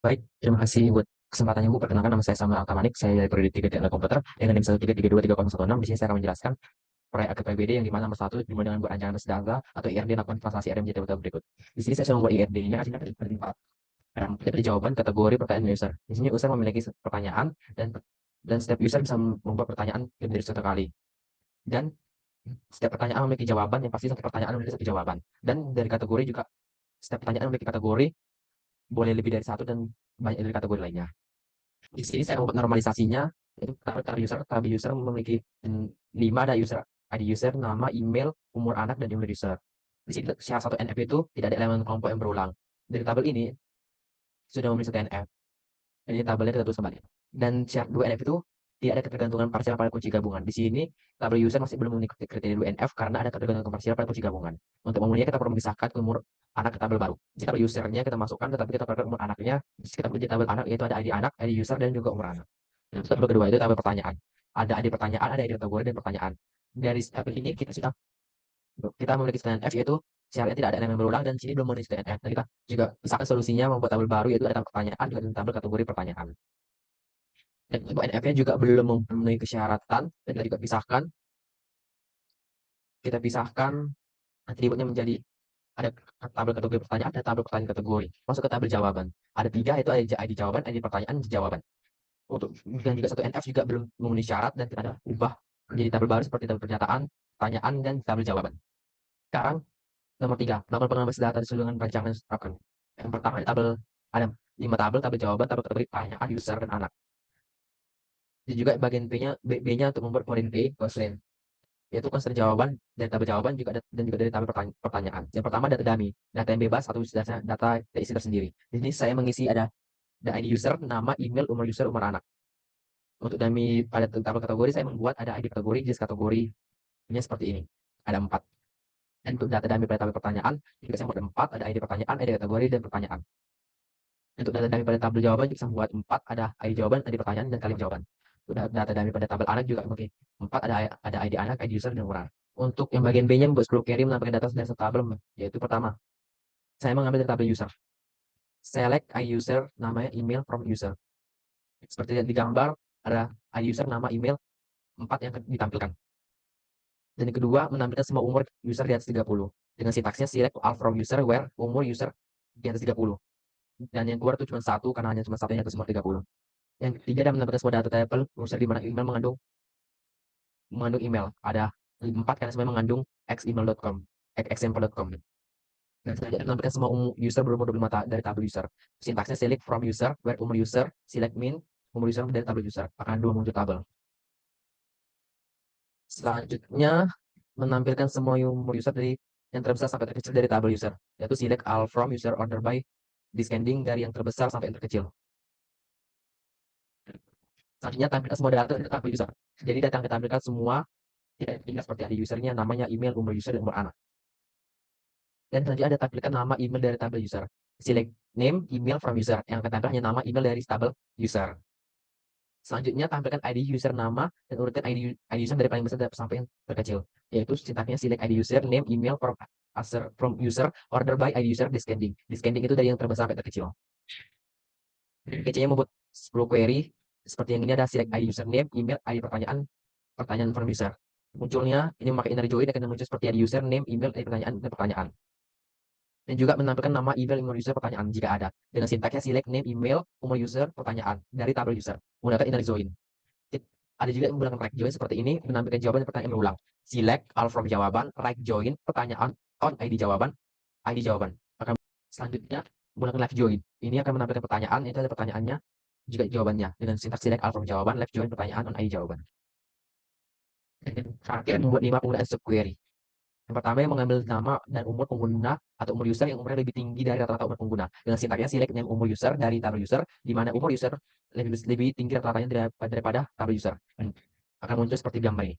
Baik, terima kasih buat kesempatannya Bu. Perkenalkan nama saya Samuel Alkamanik, saya dari Prodi 3 Teknik Komputer dengan NIM 133230116. Di sini saya akan menjelaskan proyek AKPBD yang di mana nomor satu dimulai dengan buat rancangan berdasar atau IRD lakukan translasi IRD menjadi tabel berikut. Di sini saya sudah membuat IRD-nya, artinya ada empat. Jadi jawaban kategori pertanyaan user. Di sini user memiliki pertanyaan dan setiap user bisa membuat pertanyaan lebih dari satu kali. Dan setiap pertanyaan memiliki jawaban yang pasti satu pertanyaan memiliki satu jawaban. Dan dari kategori juga setiap pertanyaan memiliki kategori boleh lebih dari satu dan banyak dari kategori lainnya. Di sini saya membuat normalisasinya, yaitu tabel user memiliki 5 ada user, ID user, nama, email, umur anak, dan email user. Di sini syarat satu NF itu tidak ada elemen kelompok yang berulang. Dari tabel ini sudah memiliki satu NF. Ini tabelnya kita tulis kembali. Dan syarat 2 NF itu tidak ada ketergantungan parsial pada kunci gabungan. Di sini tabel user masih belum mengikuti kriteria 2 NF karena ada ketergantungan parsial pada kunci gabungan. Untuk memenuhinya kita perlu memisahkan umur anak ke tabel baru. Jadi tabel usernya kita masukkan, tetapi kita perlu umur anaknya. Kita perlu tabel anak, yaitu ada ID anak, ID user, dan juga umur anak. Tabel kedua itu tabel pertanyaan. Ada ID pertanyaan, ada ID kategori, dan pertanyaan. Dari tabel ini kita memiliki STNF, yaitu syaratnya tidak ada elemen berulang, dan sini belum memiliki STNF. Nah, kita juga misalkan solusinya membuat tabel baru, yaitu ada tabel pertanyaan, juga ada tabel kategori pertanyaan. Dan untuk NF-nya juga belum memenuhi kesyaratan, dan kita juga kita pisahkan atributnya menjadi ada tabel kategori pertanyaan, ada tabel pertanyaan kategori. Masuk ke tabel jawaban. Ada tiga, itu ID jawaban, ID pertanyaan, jawaban. Dan juga satu NF juga belum memenuhi syarat dan kita ada ubah menjadi tabel baru seperti tabel pernyataan, pertanyaan, dan tabel jawaban. Sekarang nomor 3, melakukan pengambilan data dengan rancangan yang ditetapkan. Yang pertama ada 5 tabel jawaban, tabel kategori pertanyaan, user, dan anak. Dan juga bagian B-nya untuk membuat model B, constraint, yaitu constraint jawaban dari tabel jawaban juga dan juga dari tabel pertanyaan. Yang pertama data dummy, data yang bebas atau data isi tersendiri. Di sini saya mengisi ada ID user, nama, email, umur user, umur anak. Untuk dummy pada tabel kategori saya membuat ada ID kategori, jenis kategorinya seperti ini. Ada 4. Dan untuk data dummy pada tabel pertanyaan juga saya buat 4, ada ID pertanyaan, ID kategori, dan pertanyaan. Untuk data dummy pada tabel jawaban juga saya buat 4, ada ID jawaban, ID pertanyaan, dan kalimat jawaban. Untuk data dummy pada tabel anak juga mungkin 4, ada ID anak, ID user, dan umur anak. Untuk yang bagian B-nya membuat 10 query menampilkan data dari satu tabel, yaitu pertama, saya mengambil dari tabel user. Select ID user, namanya, email from user. Seperti yang digambar, ada ID user, nama, email, 4 yang ditampilkan. Dan yang kedua, menampilkan semua umur user di atas 30. Dengan sintaksnya select all from user where umur user di atas 30. Dan yang keluar itu cuma satu, karena hanya cuma satu yang ke semua 30. Yang ketiga, dan menampilkan semua data table user di mana email mengandung email. Ada 4 karena semuanya mengandung xemail.com, example.com. Dan selanjutnya menampilkan semua user berumur 25 dari tabel user. Sintaksnya select from user where umur user, select min umur user dari tabel user. Akan 2 muncul tabel. Selanjutnya menampilkan semua umur user dari yang terbesar sampai terkecil dari tabel user, yaitu select all from user order by descending dari yang terbesar sampai yang terkecil. Selanjutnya tampilkan semua data dari tabel user. Jadi data yang ditampilkan semua tidak tinggal seperti ada usernya, namanya, email, umur user, dan umur anak. Dan selanjutnya ada tampilkan nama email dari tabel user. Select name, email from user. Yang akan tampil hanya nama, email dari tabel user. Selanjutnya tampilkan ID user, nama, dan urutan ID user dari paling besar sampai yang terkecil. Yaitu sintaknya select ID user, name, email from user, order by ID user, descending. Descending itu dari yang terbesar sampai terkecil. PC-nya membuat 10 query. Seperti yang ini ada select ID user, name, email, ID pertanyaan from user. Munculnya ini memakai inner join akan muncul seperti ID user, name, email, ID pertanyaan, dan pertanyaan. Dan juga menampilkan nama, email, umur user, pertanyaan jika ada. Dengan sintaksnya select name, email, umur user, pertanyaan dari tabel user menggunakan inner join. Ada juga yang menggunakan right join seperti ini, menampilkan jawaban dan pertanyaan berulang. Select all from jawaban, right join, pertanyaan on ID jawaban, Akan selanjutnya menggunakan left join. Ini akan menampilkan pertanyaan, itu ada pertanyaannya, juga jawabannya. Dengan sintaks select all from jawaban, left join, pertanyaan on ID jawaban. Dan terakhir membuat 5 penggunaan subquery. Yang pertama yang mengambil nama dan umur pengguna atau umur user yang umurnya lebih tinggi dari rata-rata umur pengguna. Dengan sintaknya select name umur user dari tabel user, di mana umur user lebih tinggi rata-ratanya daripada tabel user. Dan akan muncul seperti gambar ini.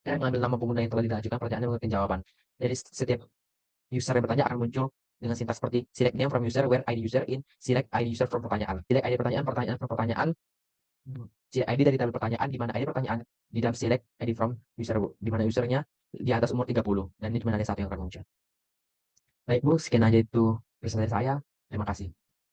Dan mengambil nama pengguna yang telah diajukan pertanyaan menggunakan jawaban. Jadi setiap user yang bertanya akan muncul dengan sintaks seperti select name from user where ID user in select ID user from pertanyaan. Select ID pertanyaan from pertanyaan, select ID dari tabel pertanyaan, di mana ID pertanyaan di dalam select ID from user, di mana usernya di atas umur 30. Dan ini cuma ada satu yang akan muncul. Baik Bu, sekian aja itu presentasi saya. Terima kasih.